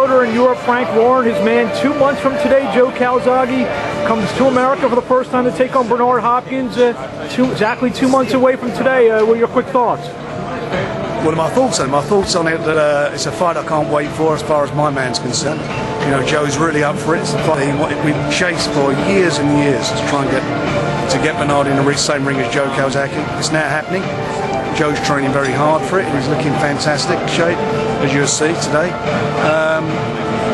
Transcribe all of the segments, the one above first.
In Europe, Frank Warren, his man, 2 months from today, Joe Calzaghe comes to America for the first time to take on Bernard Hopkins. Exactly 2 months away from today. What are your quick thoughts? What are my thoughts on it? My thoughts on it that it's a fight I can't wait for as far as my man's concerned. You know, Joe's really up for it. It's a fight we've chased for years and years to try and get Bernard in the same ring as Joe Calzaghe. It's now happening. Joe's training very hard for it, and he's looking fantastic shape, as you'll see today.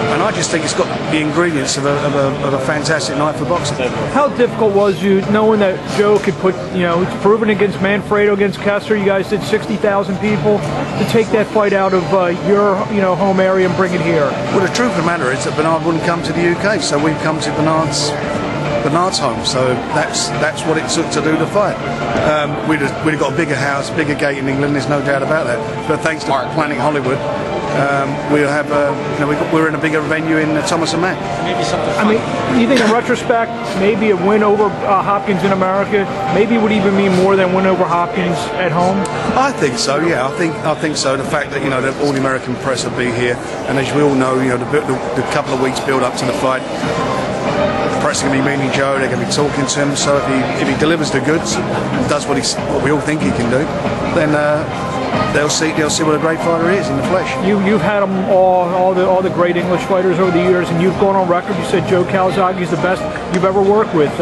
And I just think it's got the ingredients of a fantastic night for boxing. How difficult was you knowing that Joe could put, he's proven against Manfredo, against Kessler, you guys did 60,000 people, to take that fight out of your home area and bring it here? Well, the truth of the matter is that Bernard wouldn't come to the UK, so we've come to Bernard's home, so that's what it took to do the fight. We'd have got a bigger house, bigger gate in England, there's no doubt about that. But thanks to Planning Hollywood, we'll have we're in a bigger venue in Thomas and Mack. I mean, you think in retrospect, maybe a win over Hopkins in America, maybe would even mean more than win over Hopkins at home? I think so. Yeah, I think so. The fact that that all the American press will be here, and as we all know, the couple of weeks build up to the fight. The press are going to be meeting Joe, they're going to be talking to him, so if he delivers the goods and does what we all think he can do, then they'll see what a great fighter he is in the flesh. You've had them all the great English fighters over the years, and you've gone on record, you said Joe Calzaghe is the best you've ever worked with.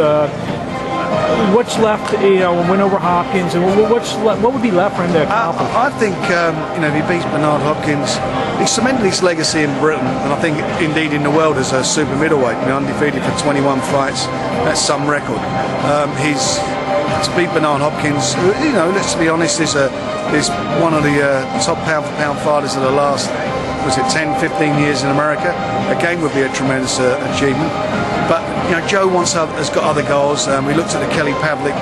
What's left, win over Hopkins, and what would be left for him to accomplish? I think, if he beats Bernard Hopkins, he's cemented his legacy in Britain, and I think indeed in the world as a super middleweight, undefeated for 21 fights. That's some record. To beat Bernard Hopkins, let's be honest, is one of the top pound-for-pound fighters of the last, 10, 15 years in America. Again, would be a tremendous achievement. But Joe has got other goals. We looked at the Kelly Pavlik,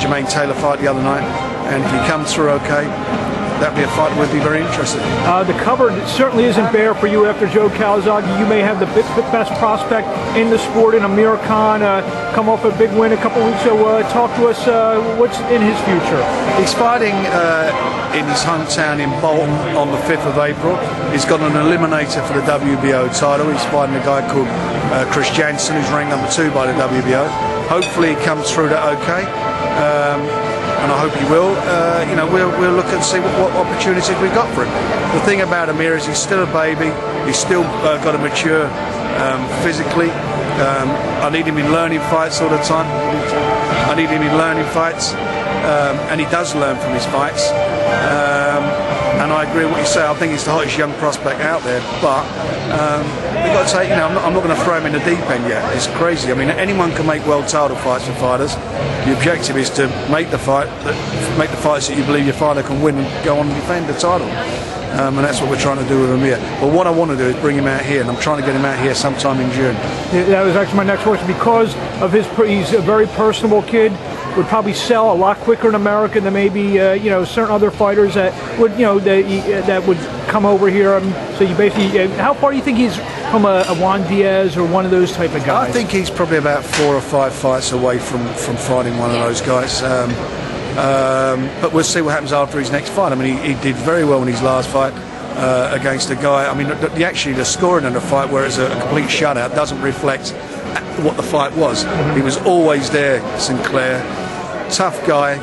Jermaine Taylor fight the other night, and if he comes through okay, that'd be a fight we'd be very interested in. The cupboard certainly isn't bare for you after Joe Calzaghe. You may have the best prospect in the sport in Amir Khan, come off a big win a couple weeks ago. Talk to us, what's in his future? He's fighting in his hometown in Bolton on the 5th of April. He's got an eliminator for the WBO title. He's fighting a guy called Chris Jansen, who's ranked number 2 by the WBO. Hopefully he comes through that okay. And I hope he will. We'll look and see what opportunities we've got for him. The thing about Amir is he's still a baby. He's still got to mature physically. I need him in learning fights all the time. And he does learn from his fights. And I agree with what you say. I think he's the hottest young prospect out there. But we've got to say, I'm not going to throw him in the deep end yet. It's crazy. I mean, anyone can make world title fights for fighters. The objective is to make the fights that you believe your fighter can win and go on and defend the title. And that's what we're trying to do with Amir. But what I want to do is bring him out here, and I'm trying to get him out here sometime in June. That was actually my next question. Because of he's a very personable kid, would probably sell a lot quicker in America than maybe certain other fighters that would that would come over here. So you basically, how far do you think he's from a Juan Diaz or one of those type of guys? I think he's probably about 4 or 5 fights away from fighting one of those guys. But we'll see what happens after his next fight. I mean, he did very well in his last fight against a guy. I mean, the scoring in the fight, where it's a complete shutout, doesn't reflect what the fight was. He was always there, Sinclair. Tough guy,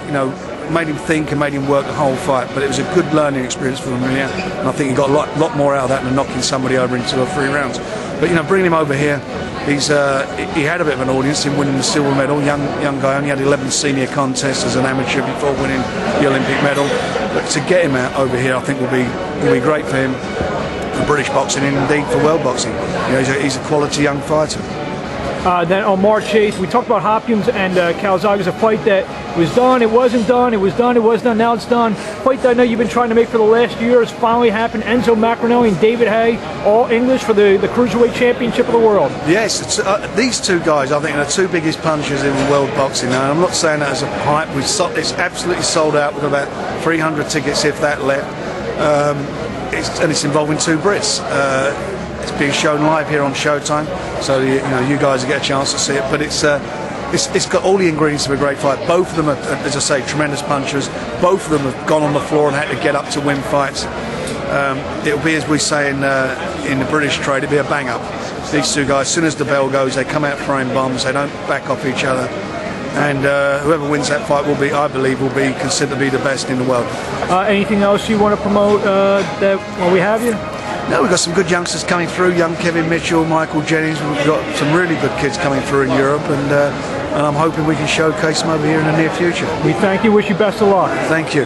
made him think and made him work the whole fight. But it was a good learning experience for him, and I think he got a lot more out of that than knocking somebody over in 2 or 3 rounds. But bringing him over here, he had a bit of an audience in winning the silver medal. Young guy, only had 11 senior contests as an amateur before winning the Olympic medal. But to get him out over here, I think will be great for him, for British boxing, and indeed for world boxing. He's a quality young fighter. Then on March 8th, we talked about Hopkins and Calzaghe. As a fight that was done, it wasn't done, it was done, it was done, now it's done. Fight that I know you've been trying to make for the last year has finally happened. Enzo Maccarinelli and David Haye, all English for the Cruiserweight Championship of the world. Yes, these two guys, I think, are the 2 biggest punchers in world boxing now. And I'm not saying that as a hype. It's absolutely sold out with about 300 tickets, if that left. And it's involving 2 Brits. It's being shown live here on Showtime, so you guys get a chance to see it. But it's got all the ingredients of a great fight. Both of them are, as I say, tremendous punchers. Both of them have gone on the floor and had to get up to win fights. it'll be, as we say in the British trade, it'll be a bang up. These two guys, as soon as the bell goes, they come out throwing bombs. They don't back off each other. And whoever wins that fight will be, I believe, will be considered to be the best in the world. Anything else you want to promote that while we have you? No, we've got some good youngsters coming through. Young Kevin Mitchell, Michael Jennings. We've got some really good kids coming through in Europe, and I'm hoping we can showcase them over here in the near future. We thank you. Wish you best of luck. Thank you.